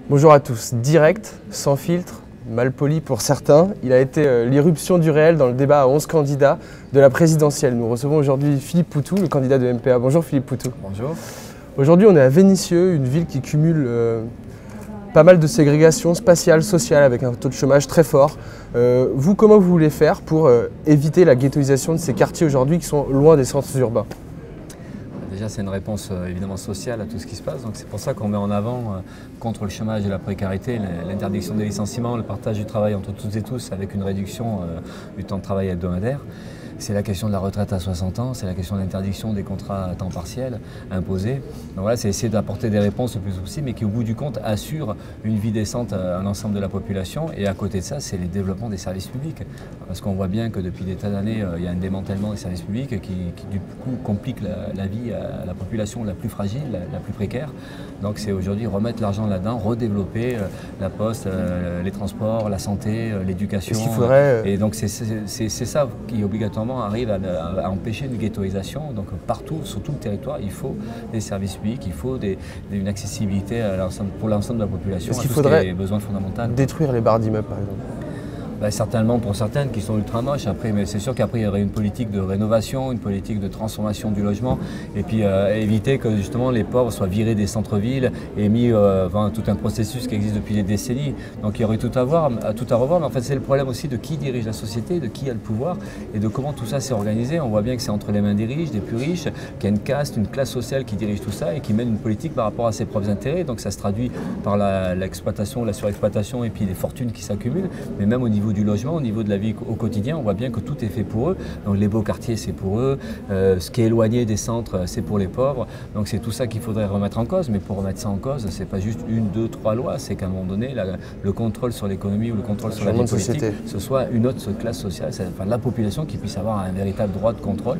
Bonjour à tous. Direct, sans filtre, mal poli pour certains, il a été l'irruption du réel dans le débat à 11 candidats de la présidentielle. Nous recevons aujourd'hui Philippe Poutou, le candidat de MPA. Bonjour Philippe Poutou. Bonjour. Aujourd'hui on est à Vénissieux, une ville qui cumule pas mal de ségrégation spatiale, sociale, avec un taux de chômage très fort. Vous, comment vous voulez faire pour éviter la ghettoisation de ces quartiers aujourd'hui qui sont loin des centres urbains ? Déjà, c'est une réponse évidemment sociale à tout ce qui se passe. Donc c'est pour ça qu'on met en avant contre le chômage et la précarité, l'interdiction des licenciements, le partage du travail entre toutes et tous avec une réduction du temps de travail hebdomadaire. C'est la question de la retraite à 60 ans, c'est la question de l'interdiction des contrats à temps partiel imposés. Donc voilà, c'est essayer d'apporter des réponses le plus possible, mais qui au bout du compte assurent une vie décente à l'ensemble de la population. Et à côté de ça, c'est le développement des services publics. Parce qu'on voit bien que depuis des tas d'années, il y a un démantèlement des services publics qui du coup complique la vie à la population la plus fragile, la plus précaire. Donc c'est aujourd'hui remettre l'argent là-dedans, redévelopper la poste, les transports, la santé, l'éducation. Et donc c'est ça qui obligatoirement arrive à empêcher une ghettoisation. Donc partout, sur tout le territoire, il faut des services publics, il faut une accessibilité pour l'ensemble de la population. Est-ce qu'il faudrait besoins fondamentaux. Détruire les barres d'immeubles par exemple ? Certainement pour certaines qui sont ultra moches, après, mais c'est sûr qu'après il y aurait une politique de rénovation, une politique de transformation du logement et puis éviter que justement les pauvres soient virés des centres-villes et mis tout un processus qui existe depuis des décennies. Donc il y aurait tout à revoir, mais en fait c'est le problème aussi de qui dirige la société, de qui a le pouvoir et de comment tout ça s'est organisé. On voit bien que c'est entre les mains des riches, des plus riches, qu'il y a une caste, une classe sociale qui dirige tout ça et qui mène une politique par rapport à ses propres intérêts. Donc ça se traduit par l'exploitation, la surexploitation et puis les fortunes qui s'accumulent, mais même au niveau du logement, au niveau de la vie au quotidien, on voit bien que tout est fait pour eux. Donc les beaux quartiers, c'est pour eux. Ce qui est éloigné des centres, c'est pour les pauvres. Donc c'est tout ça qu'il faudrait remettre en cause. Mais pour remettre ça en cause, c'est pas juste une, deux, trois lois. C'est qu'à un moment donné, le contrôle sur l'économie ou le contrôle sur la vie politique, ce soit une autre classe sociale, la population qui puisse avoir un véritable droit de contrôle,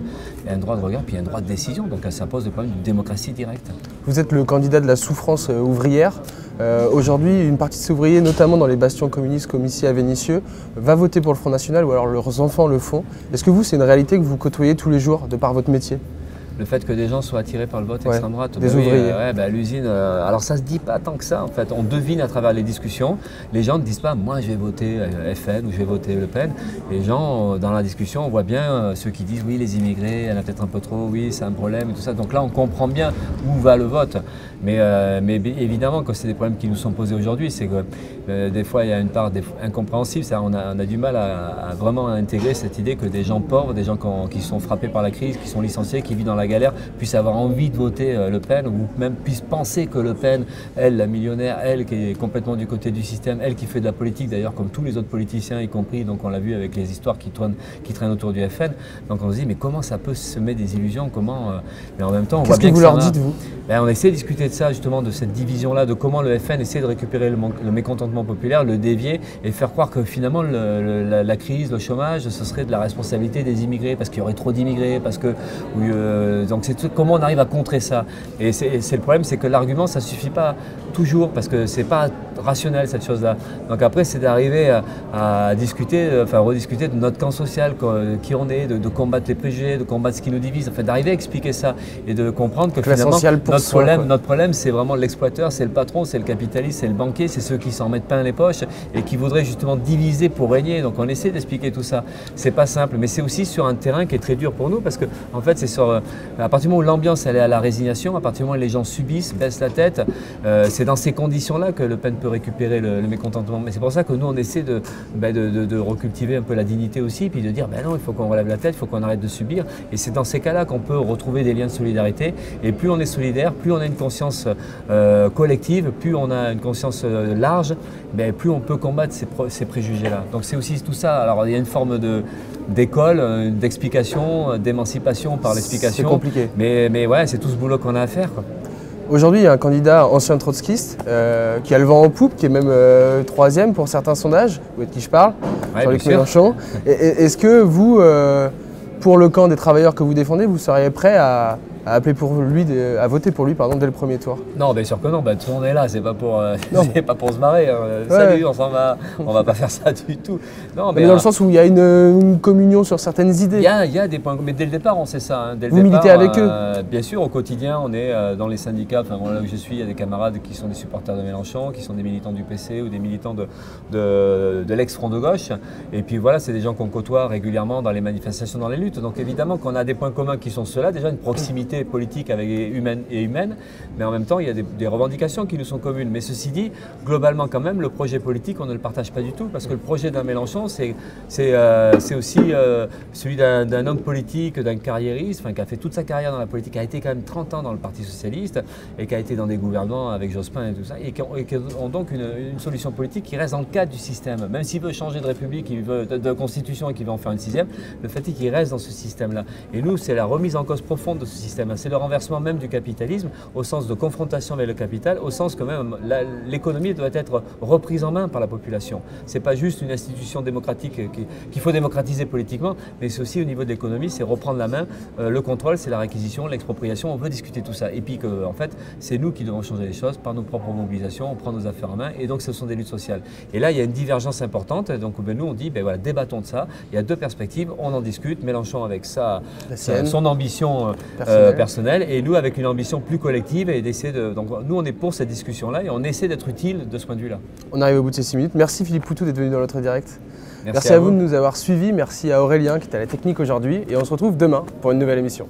et un droit de regard, puis un droit de décision. Donc ça pose le problème d'une démocratie directe. Vous êtes le candidat de la souffrance ouvrière. Aujourd'hui, une partie de ces ouvriers, notamment dans les bastions communistes comme ici à Vénissieux, va voter pour le Front National ou alors leurs enfants le font. Est-ce que vous, c'est une réalité que vous côtoyez tous les jours de par votre métier ? Le fait que des gens soient attirés par le vote extrême droite, des ouvriers. L'usine, alors ça se dit pas tant que ça en fait, on devine à travers les discussions, les gens ne disent pas moi je vais voter FN ou je vais voter Le Pen, les gens dans la discussion on voit bien ceux qui disent oui les immigrés, il y en a peut-être un peu trop, oui c'est un problème et tout ça, donc là on comprend bien où va le vote, mais évidemment que c'est des problèmes qui nous sont posés aujourd'hui, c'est que des fois il y a une part incompréhensible, on a du mal à vraiment intégrer cette idée que des gens pauvres, des gens qui sont frappés par la crise, qui sont licenciés, qui vivent dans la galère, puissent avoir envie de voter Le Pen ou même puissent penser que Le Pen, elle, la millionnaire, elle qui est complètement du côté du système, elle qui fait de la politique d'ailleurs comme tous les autres politiciens y compris, donc on l'a vu avec les histoires qui traînent autour du FN, donc on se dit mais comment ça peut semer des illusions, mais en même temps on voit bien que ça marche. Qu'est-ce que vous leur dites vous ? On essaie de discuter de ça justement, de cette division-là, de comment le FN essaie de récupérer le mécontentement populaire, le dévier et faire croire que finalement la crise, le chômage, ce serait de la responsabilité des immigrés parce qu'il y aurait trop d'immigrés, parce que donc c'est comment on arrive à contrer ça. Et c'est le problème, c'est que l'argument, ça ne suffit pas toujours parce que c'est pas rationnel cette chose-là. Donc après, c'est d'arriver à discuter, rediscuter de notre camp social, qui on est, de combattre les préjugés, de combattre ce qui nous divise, d'arriver à expliquer ça et de comprendre que finalement notre problème, c'est vraiment l'exploiteur, c'est le patron, c'est le capitaliste, c'est le banquier, c'est ceux qui s'en mettent plein les poches et qui voudraient justement diviser pour régner. Donc on essaie d'expliquer tout ça. C'est pas simple, mais c'est aussi sur un terrain qui est très dur pour nous parce que en fait, c'est à partir du moment où l'ambiance elle est à la résignation, à partir du moment où les gens subissent, baissent la tête, c'est dans ces conditions-là que Le Pen peut récupérer le mécontentement. Mais c'est pour ça que nous on essaie de recultiver un peu la dignité aussi, puis de dire non, il faut qu'on relève la tête, il faut qu'on arrête de subir. Et c'est dans ces cas-là qu'on peut retrouver des liens de solidarité. Et plus on est solidaire, plus on a une conscience collective, plus on a une conscience large, plus on peut combattre ces préjugés-là. Donc c'est aussi tout ça. Alors il y a une forme d'école, d'explication, d'émancipation par l'explication. C'est compliqué. Mais ouais, c'est tout ce boulot qu'on a à faire, quoi. Aujourd'hui, il y a un candidat ancien trotskiste qui a le vent en poupe, qui est même troisième pour certains sondages, de qui je parle, Jean-Luc Mélenchon. Est-ce que vous, pour le camp des travailleurs que vous défendez, vous seriez prêt à appeler pour lui, à voter pour lui dès le premier tour? Non, bien sûr que non. Tout le monde est là. C'est pas pour, Non. pas pour se marrer. Salut, on s'en va. On va pas faire ça du tout. Non, mais dans le sens où il y a une communion sur certaines idées. Il y a des points. Mais dès le départ, on sait ça. Hein. Dès le Vous départ, militez avec eux? Bien sûr, au quotidien, on est dans les syndicats. Enfin, là où je suis, il y a des camarades qui sont des supporters de Mélenchon, qui sont des militants du PC ou des militants de l'ex-front de gauche. Et puis voilà, c'est des gens qu'on côtoie régulièrement dans les manifestations, dans les luttes. Donc évidemment qu'on a des points communs qui sont ceux-là. Déjà une proximité politique avec humaine, mais en même temps il y a des revendications qui nous sont communes. Mais ceci dit, globalement quand même, le projet politique, on ne le partage pas du tout, parce que le projet d'un Mélenchon, c'est aussi celui d'un homme politique, d'un carriériste, qui a fait toute sa carrière dans la politique, qui a été quand même 30 ans dans le Parti Socialiste, et qui a été dans des gouvernements avec Jospin et tout ça, et qui ont donc une solution politique qui reste dans le cadre du système. Même s'il veut changer de république, il veut de constitution et qu'il veut en faire une sixième, le fait est qu'il reste dans ce système-là. Et nous, c'est la remise en cause profonde de ce système. C'est le renversement même du capitalisme, au sens de confrontation avec le capital, au sens que même l'économie doit être reprise en main par la population. Ce n'est pas juste une institution démocratique qu'il faut démocratiser politiquement, mais c'est aussi au niveau de l'économie, c'est reprendre la main. Le contrôle, c'est la réquisition, l'expropriation, on veut discuter tout ça. Et puis en fait, c'est nous qui devons changer les choses par nos propres mobilisations, on prend nos affaires en main, et donc ce sont des luttes sociales. Et là, il y a une divergence importante, donc nous on dit, voilà, débattons de ça, il y a deux perspectives, on en discute, Mélenchon avec son ambition personnelle, et nous avec une ambition plus collective, et d'essayer de... Donc nous on est pour cette discussion-là, et on essaie d'être utile de ce point de vue-là. On arrive au bout de ces 6 minutes. Merci Philippe Poutou d'être venu dans notre direct. Merci à vous de nous avoir suivis, merci à Aurélien qui est à la technique aujourd'hui, et on se retrouve demain pour une nouvelle émission.